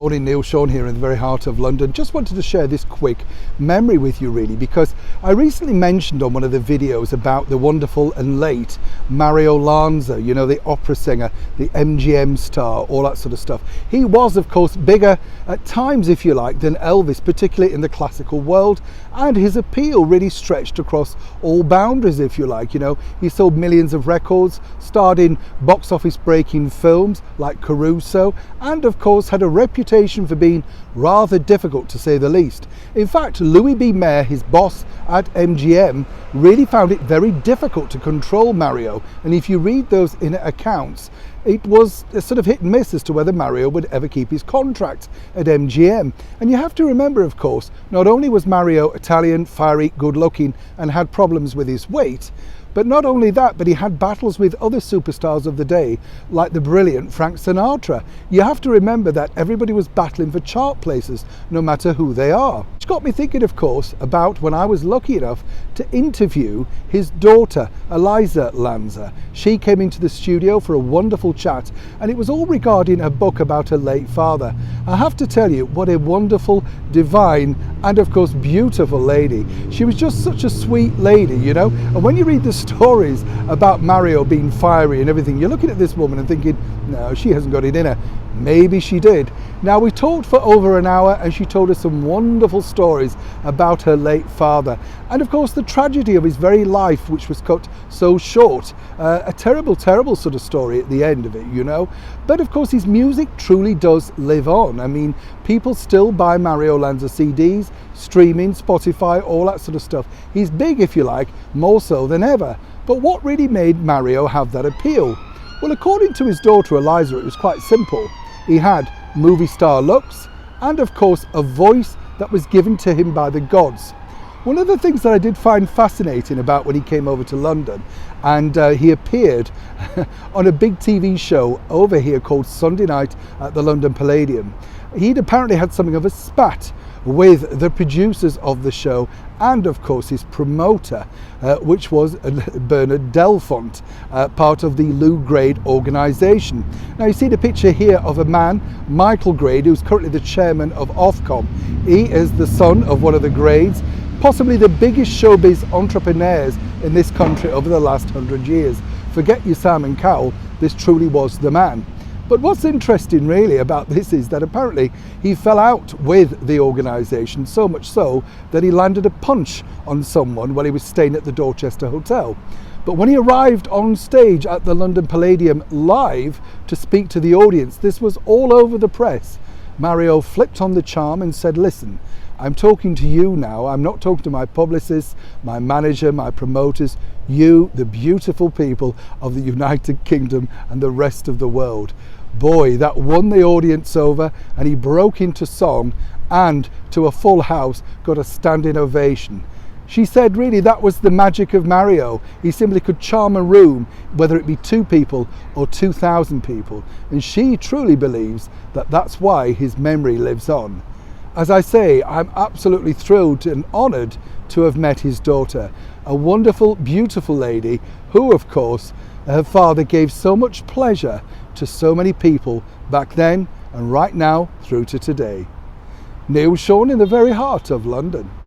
Morning, Neil Sean here in the very heart of London. Just wanted to share this quick memory with you really, because I recently mentioned on one of the videos about the wonderful and late Mario Lanza, you know, the opera singer, the MGM star, all that sort of stuff. He was, of course, bigger at times, if you like, than Elvis, particularly in the classical world, and his appeal really stretched across all boundaries, if you like. You know, he sold millions of records, starred in box office breaking films like Caruso, and of course had a reputation for being rather difficult, to say the least. In fact, Louis B. Mayer, his boss at MGM, really found it very difficult to control Mario, and if you read those in accounts, it was a sort of hit and miss as to whether Mario would ever keep his contract at MGM. And you have to remember, of course, not only was Mario Italian, fiery, good looking, and had problems with his weight, but not only that, but he had battles with other superstars of the day, like the brilliant Frank Sinatra. You have to remember that everybody was battling for chart places, no matter who they are. Which got me thinking, of course, about when I was lucky enough to interview his daughter, Eliza Lanza. She came into the studio for a wonderful chat, and it was all regarding a book about her late father. I have to tell you, what a wonderful, divine, and of course beautiful lady. She was just such a sweet lady, you know, and when you read the stories about Mario being fiery and everything, you're looking at this woman and thinking, no, she hasn't got it in her. Maybe she did. Now, we talked for over an hour and she told us some wonderful stories about her late father, and of course the tragedy of his very life, which was cut so short. A terrible sort of story at the end of it, you know. But of course his music truly does live on. I mean, people still buy Mario Lanza CDs, streaming, Spotify, all that sort of stuff. He's big, if you like, more so than ever. But what really made Mario have that appeal? Well, according to his daughter Eliza, it was quite simple. He had movie star looks and of course a voice that was given to him by the gods. One of the things that I did find fascinating about when he came over to London, and he appeared on a big TV show over here called Sunday Night at the London Palladium. He'd apparently had something of a spat with the producers of the show and of course his promoter, which was Bernard Delfont, part of the Lou Grade organisation. Now you see the picture here of a man, Michael Grade, who's currently the chairman of Ofcom. He is the son of one of the Grades, possibly the biggest showbiz entrepreneurs in this country over the last 100 years. Forget your Simon Cowell, this truly was the man. But what's interesting really about this is that apparently he fell out with the organisation, so much so that he landed a punch on someone while he was staying at the Dorchester Hotel. But when he arrived on stage at the London Palladium live to speak to the audience, this was all over the press. Mario flipped on the charm and said, listen, I'm talking to you now. I'm not talking to my publicists, my manager, my promoters, you, the beautiful people of the United Kingdom and the rest of the world. Boy, that won the audience over, and he broke into song and to a full house got a standing ovation. She said really that was the magic of Mario. He simply could charm a room, whether it be 2 people or 2,000 people, and she truly believes that that's why his memory lives on. As I say, I'm absolutely thrilled and honoured to have met his daughter, a wonderful, beautiful lady who, of course, her father gave so much pleasure to so many people back then and right now through to today. Neil Sean in the very heart of London.